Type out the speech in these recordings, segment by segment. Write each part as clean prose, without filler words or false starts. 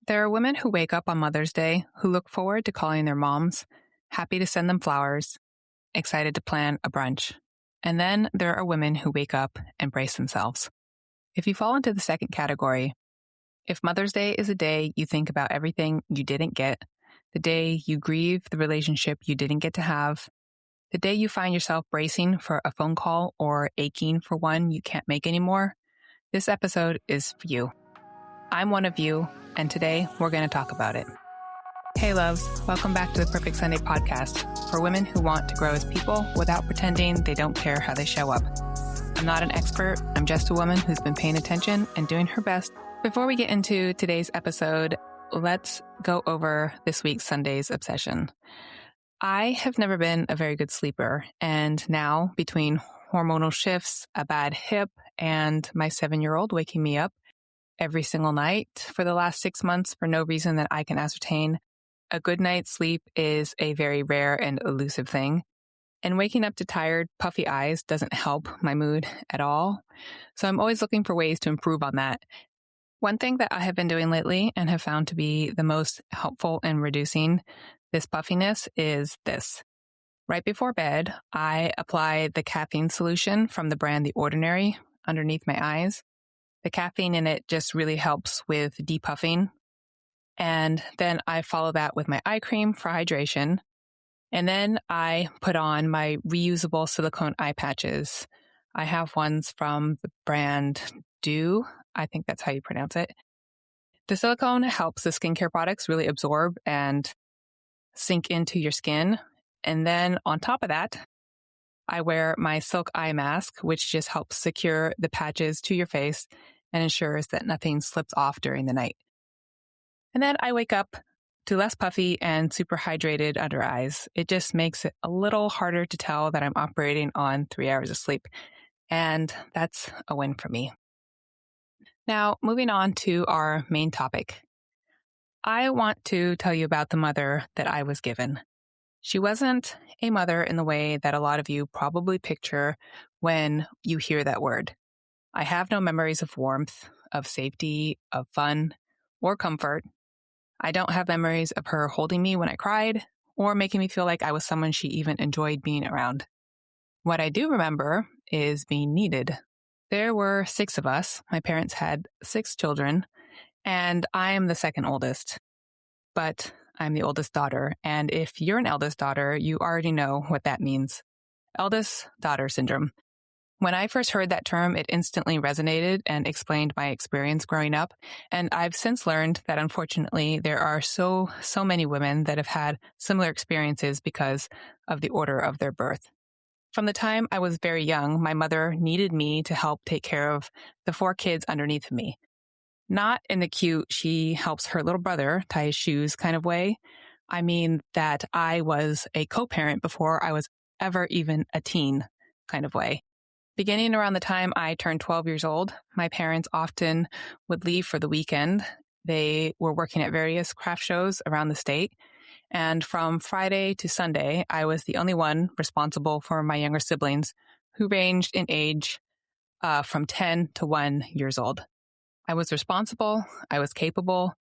There are women who wake up on Mother's Day who look forward to calling their moms, happy to send them flowers, excited to plan a brunch. And then there are women who wake up and brace themselves. If you fall into the second category, if Mother's Day is a day you think about everything you didn't get, the day you grieve the relationship you didn't get to have, the day you find yourself bracing for a phone call or aching for one you can't make anymore, this episode is for you. I'm one of you, and today we're going to talk about it. Hey loves, welcome back to the Purfect Sunday Podcast for women who want to grow as people without pretending they don't care how they show up. I'm not an expert, I'm just a woman who's been paying attention and doing her best. Before we get into today's episode, let's go over this week's Sunday's obsession. I have never been a very good sleeper, and now between hormonal shifts, a bad hip, and my 7-year-old waking me up every single night for the last 6 months for no reason that I can ascertain, a good night's sleep is a very rare and elusive thing. And waking up to tired, puffy eyes doesn't help my mood at all. So I'm always looking for ways to improve on that. One thing that I have been doing lately and have found to be the most helpful in reducing this puffiness is this. Right before bed, I apply the caffeine solution from the brand The Ordinary underneath my eyes. The caffeine in it just really helps with depuffing. And then I follow that with my eye cream for hydration. And then I put on my reusable silicone eye patches. I have ones from the brand Dew. I think that's how you pronounce it. The silicone helps the skincare products really absorb and sink into your skin. And then on top of that, I wear my silk eye mask, which just helps secure the patches to your face and ensures that nothing slips off during the night. And then I wake up to less puffy and super hydrated under eyes. It just makes it a little harder to tell that I'm operating on 3 hours of sleep. And that's a win for me. Now, moving on to our main topic. I want to tell you about the mother that I was given. She wasn't a mother in the way that a lot of you probably picture when you hear that word. I have no memories of warmth, of safety, of fun, or comfort. I don't have memories of her holding me when I cried or making me feel like I was someone she even enjoyed being around. What I do remember is being needed. There were 6 of us. My parents had 6 children, and I am the second oldest. But I'm the oldest daughter, and if you're an eldest daughter, you already know what that means. Eldest daughter syndrome. When I first heard that term, it instantly resonated and explained my experience growing up. And I've since learned that unfortunately, there are so many women that have had similar experiences because of the order of their birth. From the time I was very young, my mother needed me to help take care of the 4 kids underneath me. Not in the cute, she helps her little brother tie his shoes kind of way. I mean that I was a co-parent before I was ever even a teen kind of way. Beginning around the time I turned 12 years old, my parents often would leave for the weekend. They were working at various craft shows around the state. And from Friday to Sunday, I was the only one responsible for my younger siblings who ranged in age from 10 to 1 years old. I was responsible, I was capable,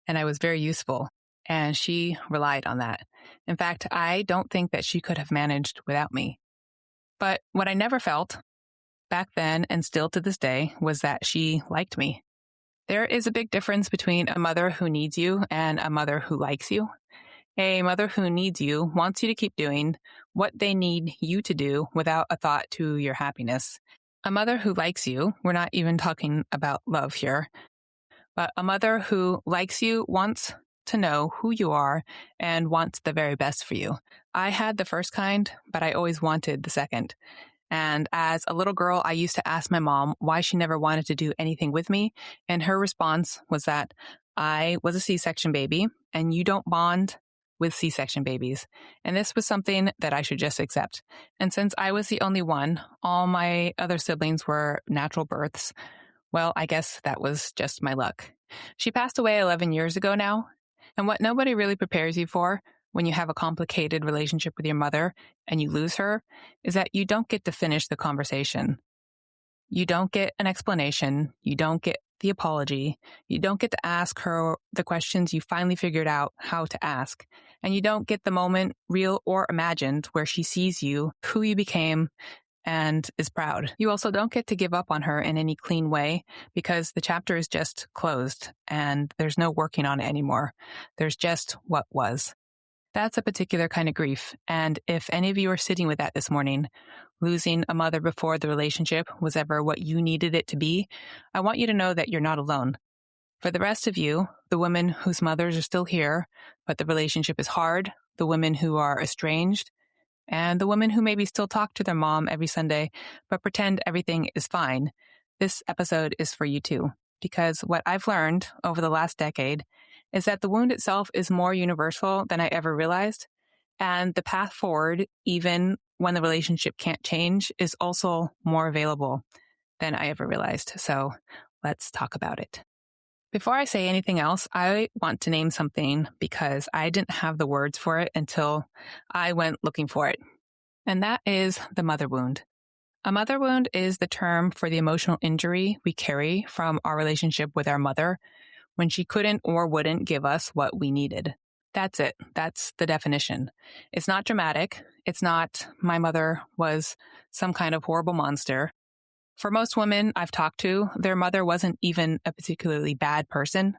and I was very useful. And she relied on that. In fact, I don't think that she could have managed without me. But what I never felt back then and still to this day was that she liked me. There is a big difference between a mother who needs you and a mother who likes you. A mother who needs you wants you to keep doing what they need you to do without a thought to your happiness. A mother who likes you, we're not even talking about love here, but a mother who likes you wants to know who you are and wants the very best for you. I had the first kind, but I always wanted the second. And as a little girl, I used to ask my mom why she never wanted to do anything with me. And her response was that I was a C-section baby and you don't bond with C-section babies. And this was something that I should just accept. And since I was the only one, all my other siblings were natural births. Well, I guess that was just my luck. She passed away 11 years ago now. And what nobody really prepares you for when you have a complicated relationship with your mother and you lose her is that you don't get to finish the conversation. You don't get an explanation. You don't get the apology. You don't get to ask her the questions you finally figured out how to ask. And you don't get the moment, real or imagined, where she sees you, who you became, and is proud. You also don't get to give up on her in any clean way because the chapter is just closed and there's no working on it anymore. There's just what was. That's a particular kind of grief. And if any of you are sitting with that this morning, losing a mother before the relationship was ever what you needed it to be, I want you to know that you're not alone. For the rest of you, the women whose mothers are still here, but the relationship is hard, the women who are estranged, and the women who maybe still talk to their mom every Sunday, but pretend everything is fine, this episode is for you too. Because what I've learned over the last decade is that the wound itself is more universal than I ever realized. And the path forward, even when the relationship can't change, is also more available than I ever realized. So let's talk about it. Before I say anything else, I want to name something because I didn't have the words for it until I went looking for it. And that is the mother wound. A mother wound is the term for the emotional injury we carry from our relationship with our mother when she couldn't or wouldn't give us what we needed. That's it. That's the definition. It's not dramatic. It's not my mother was some kind of horrible monster. For most women I've talked to, their mother wasn't even a particularly bad person.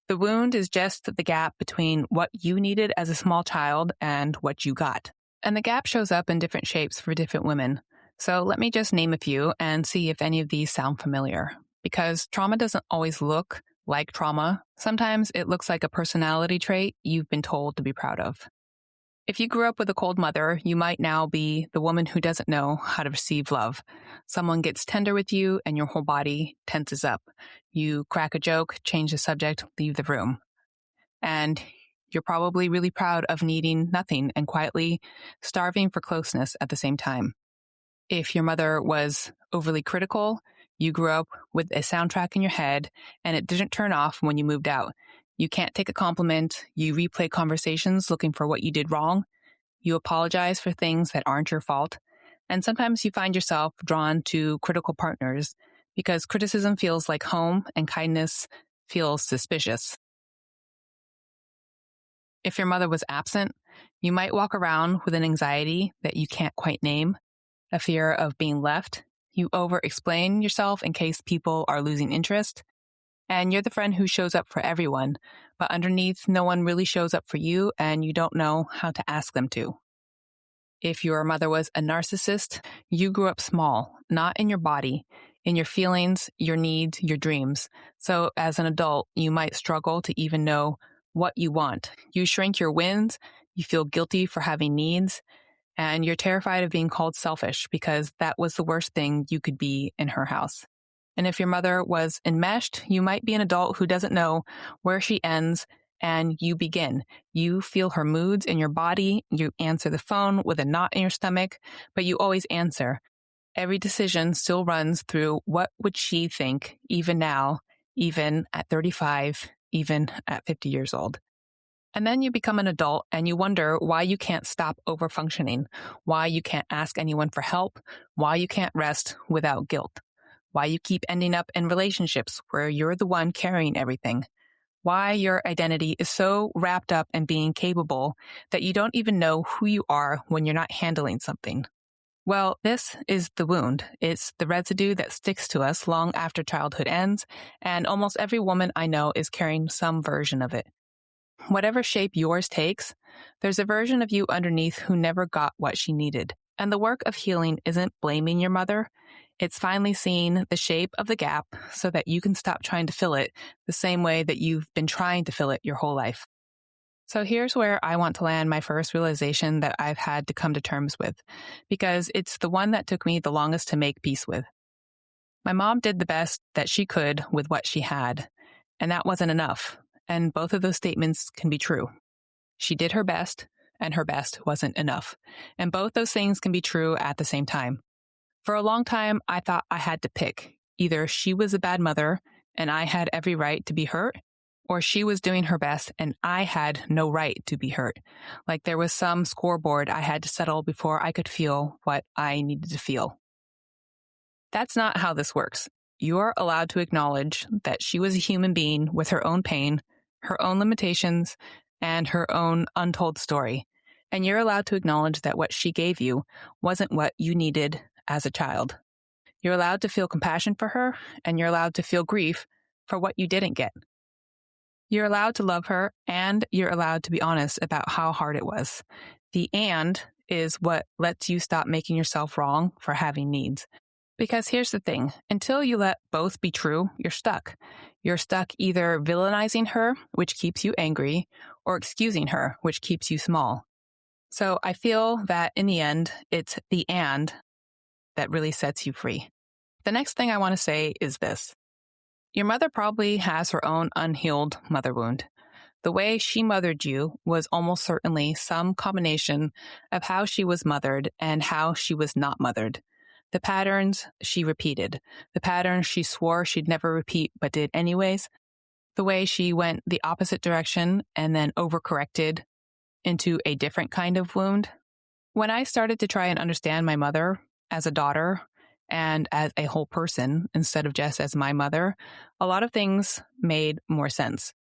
The wound is just the gap between what you needed as a small child and what you got. And the gap shows up in different shapes for different women. So let me just name a few and see if any of these sound familiar. Because trauma doesn't always look like trauma. Sometimes it looks like a personality trait you've been told to be proud of. If you grew up with a cold mother, you might now be the woman who doesn't know how to receive love. Someone gets tender with you and your whole body tenses up. You crack a joke, change the subject, leave the room. And you're probably really proud of needing nothing and quietly starving for closeness at the same time. If your mother was overly critical, you grew up with a soundtrack in your head and it didn't turn off when you moved out. You can't take a compliment. You replay conversations looking for what you did wrong. You apologize for things that aren't your fault. And sometimes you find yourself drawn to critical partners because criticism feels like home and kindness feels suspicious. If your mother was absent, you might walk around with an anxiety that you can't quite name, a fear of being left. You over-explain yourself in case people are losing interest. And you're the friend who shows up for everyone, but underneath, no one really shows up for you and you don't know how to ask them to. If your mother was a narcissist, you grew up small, not in your body, in your feelings, your needs, your dreams. So as an adult, you might struggle to even know what you want. You shrink your wins, you feel guilty for having needs, and you're terrified of being called selfish because that was the worst thing you could be in her house. And if your mother was enmeshed, you might be an adult who doesn't know where she ends and you begin. You feel her moods in your body. You answer the phone with a knot in your stomach, but you always answer. Every decision still runs through what would she think, even now, even at 35, even at 50 years old. And then you become an adult and you wonder why you can't stop overfunctioning, why you can't ask anyone for help, why you can't rest without guilt. Why you keep ending up in relationships where you're the one carrying everything. Why your identity is so wrapped up in being capable that you don't even know who you are when you're not handling something. Well, this is the wound. It's the residue that sticks to us long after childhood ends, and almost every woman I know is carrying some version of it. Whatever shape yours takes, there's a version of you underneath who never got what she needed. And the work of healing isn't blaming your mother. It's finally seeing the shape of the gap so that you can stop trying to fill it the same way that you've been trying to fill it your whole life. So here's where I want to land my first realization that I've had to come to terms with, because it's the one that took me the longest to make peace with. My mom did the best that she could with what she had, and that wasn't enough. And both of those statements can be true. She did her best, and her best wasn't enough. And both those things can be true at the same time. For a long time, I thought I had to pick. Either she was a bad mother and I had every right to be hurt, or she was doing her best and I had no right to be hurt. Like there was some scoreboard I had to settle before I could feel what I needed to feel. That's not how this works. You're allowed to acknowledge that she was a human being with her own pain, her own limitations, and her own untold story. And you're allowed to acknowledge that what she gave you wasn't what you needed as a child. You're allowed to feel compassion for her, and you're allowed to feel grief for what you didn't get. You're allowed to love her, and you're allowed to be honest about how hard it was. The "and" is what lets you stop making yourself wrong for having needs. Because here's the thing, until you let both be true, you're stuck. You're stuck either villainizing her, which keeps you angry, or excusing her, which keeps you small. So I feel that in the end, it's the "and" that really sets you free. The next thing I want to say is this. Your mother probably has her own unhealed mother wound. The way she mothered you was almost certainly some combination of how she was mothered and how she was not mothered. The patterns she repeated, the patterns she swore she'd never repeat but did anyways, the way she went the opposite direction and then overcorrected into a different kind of wound. When I started to try and understand my mother as a daughter and as a whole person instead of just as my mother, a lot of things made more sense.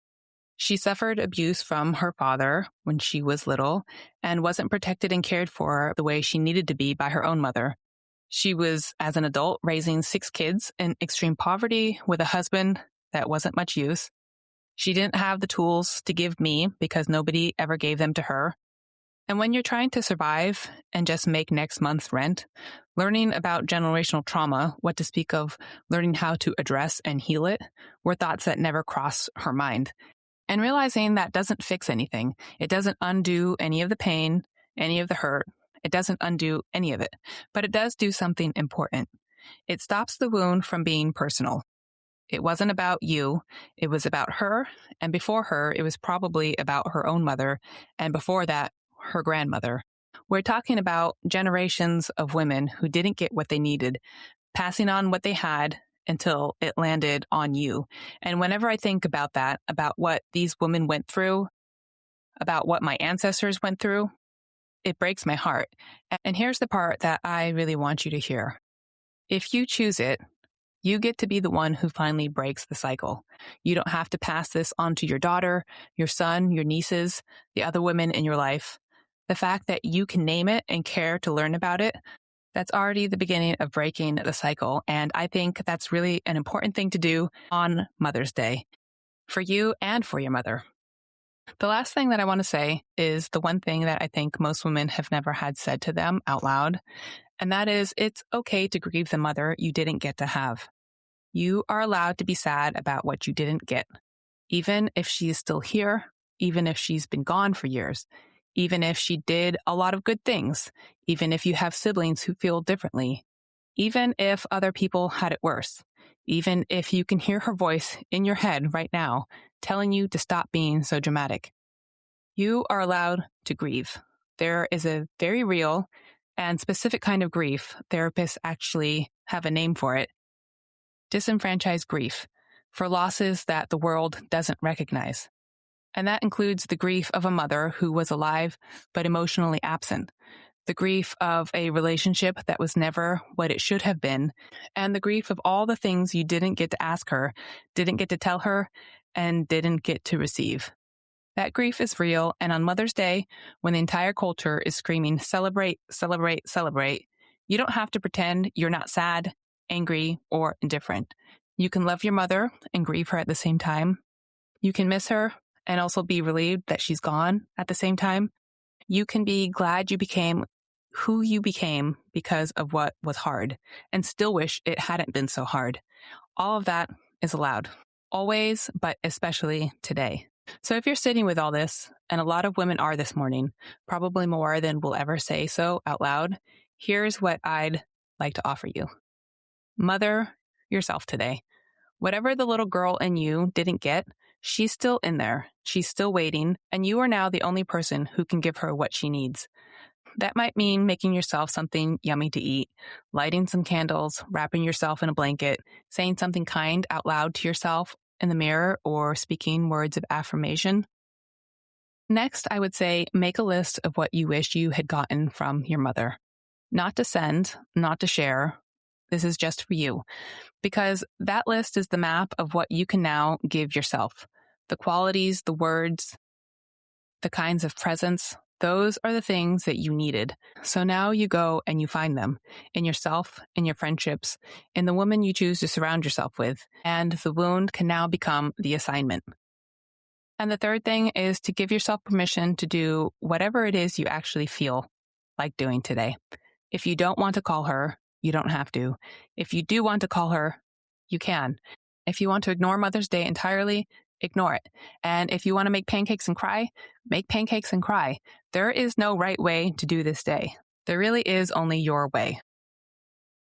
She suffered abuse from her father when she was little and wasn't protected and cared for the way she needed to be by her own mother. She was, as an adult, raising 6 kids in extreme poverty with a husband that wasn't much use. She didn't have the tools to give me because nobody ever gave them to her. And when you're trying to survive and just make next month's rent, learning about generational trauma, what to speak of learning how to address and heal it, were thoughts that never crossed her mind. And realizing that doesn't fix anything. It doesn't undo any of the pain, any of the hurt. It doesn't undo any of it, but it does do something important. It stops the wound from being personal. It wasn't about you. It was about her. And before her, it was probably about her own mother. And before that, her grandmother. We're talking about generations of women who didn't get what they needed, passing on what they had until it landed on you. And whenever I think about that, about what these women went through, about what my ancestors went through, it breaks my heart. And here's the part that I really want you to hear. If you choose it, you get to be the one who finally breaks the cycle. You don't have to pass this on to your daughter, your son, your nieces, the other women in your life. The fact that you can name it and care to learn about it, that's already the beginning of breaking the cycle. And I think that's really an important thing to do on Mother's Day for you and for your mother. The last thing that I want to say is the one thing that I think most women have never had said to them out loud, and that is it's okay to grieve the mother you didn't get to have. You are allowed to be sad about what you didn't get, even if she is still here, even if she's been gone for years, even if she did a lot of good things, even if you have siblings who feel differently, even if other people had it worse, even if you can hear her voice in your head right now telling you to stop being so dramatic. You are allowed to grieve. There is a very real and specific kind of grief. Therapists actually have a name for it. Disenfranchised grief, for losses that the world doesn't recognize. And that includes the grief of a mother who was alive but emotionally absent, the grief of a relationship that was never what it should have been, and the grief of all the things you didn't get to ask her, didn't get to tell her, and didn't get to receive. That grief is real, and on Mother's Day, when the entire culture is screaming, celebrate, celebrate, celebrate, you don't have to pretend you're not sad, angry, or indifferent. You can love your mother and grieve her at the same time. You can miss her and also be relieved that she's gone at the same time. You can be glad you became who you became because of what was hard and still wish it hadn't been so hard. All of that is allowed, always, but especially today. So if you're sitting with all this, and a lot of women are this morning, probably more than will ever say so out loud, here's what I'd like to offer you. Mother yourself today. Whatever the little girl in you didn't get, she's still in there. She's still waiting, and you are now the only person who can give her what she needs. That might mean making yourself something yummy to eat, lighting some candles, wrapping yourself in a blanket, saying something kind out loud to yourself in the mirror, or speaking words of affirmation. Next, I would say make a list of what you wish you had gotten from your mother. Not to send, not to share, This is just for you, because that list is the map of what you can now give yourself. The qualities, the words, the kinds of presents, those are the things that you needed. So now you go and you find them in yourself, in your friendships, in the woman you choose to surround yourself with, and the wound can now become the assignment. And the third thing is to give yourself permission to do whatever it is you actually feel like doing today. If you don't want to call her, you don't have to. If you do want to call her, you can. If you want to ignore Mother's Day entirely, ignore it. And if you want to make pancakes and cry, make pancakes and cry. There is no right way to do this day. There really is only your way.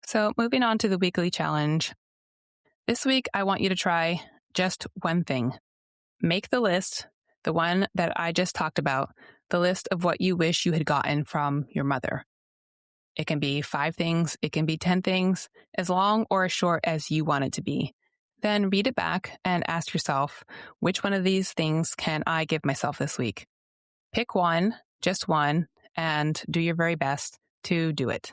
So moving on to the weekly challenge. This week, I want you to try just one thing. Make the list, the one that I just talked about, the list of what you wish you had gotten from your mother. It can be 5 things, it can be 10 things, as long or as short as you want it to be. Then read it back and ask yourself, which one of these things can I give myself this week? Pick one, just one, and do your very best to do it.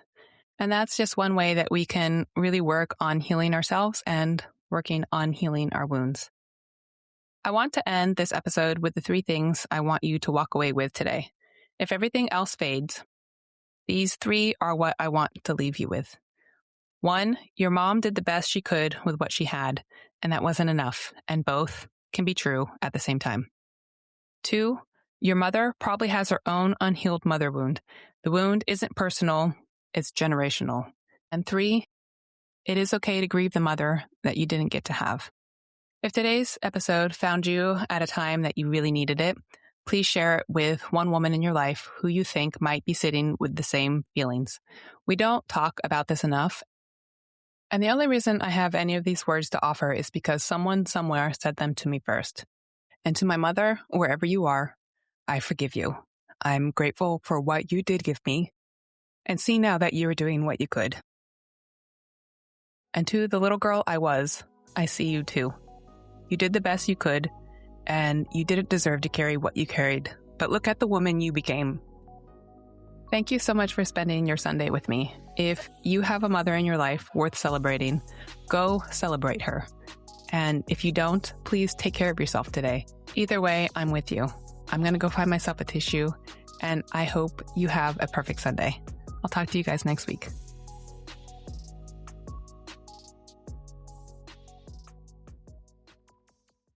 And that's just one way that we can really work on healing ourselves and working on healing our wounds. I want to end this episode with the 3 things I want you to walk away with today. If everything else fades, these 3 are what I want to leave you with. 1, your mom did the best she could with what she had, and that wasn't enough, and both can be true at the same time. 2, your mother probably has her own unhealed mother wound. The wound isn't personal, it's generational. And 3, it is okay to grieve the mother that you didn't get to have. If today's episode found you at a time that you really needed it, please share it with one woman in your life who you think might be sitting with the same feelings. We don't talk about this enough. And the only reason I have any of these words to offer is because someone somewhere said them to me first. And to my mother, wherever you are, I forgive you. I'm grateful for what you did give me, and see now that you are doing what you could. And to the little girl I was, I see you too. You did the best you could, and you didn't deserve to carry what you carried, but look at the woman you became. Thank you so much for spending your Sunday with me. If you have a mother in your life worth celebrating, go celebrate her. And if you don't, please take care of yourself today. Either way, I'm with you. I'm going to go find myself a tissue, and I hope you have a perfect Sunday. I'll talk to you guys next week.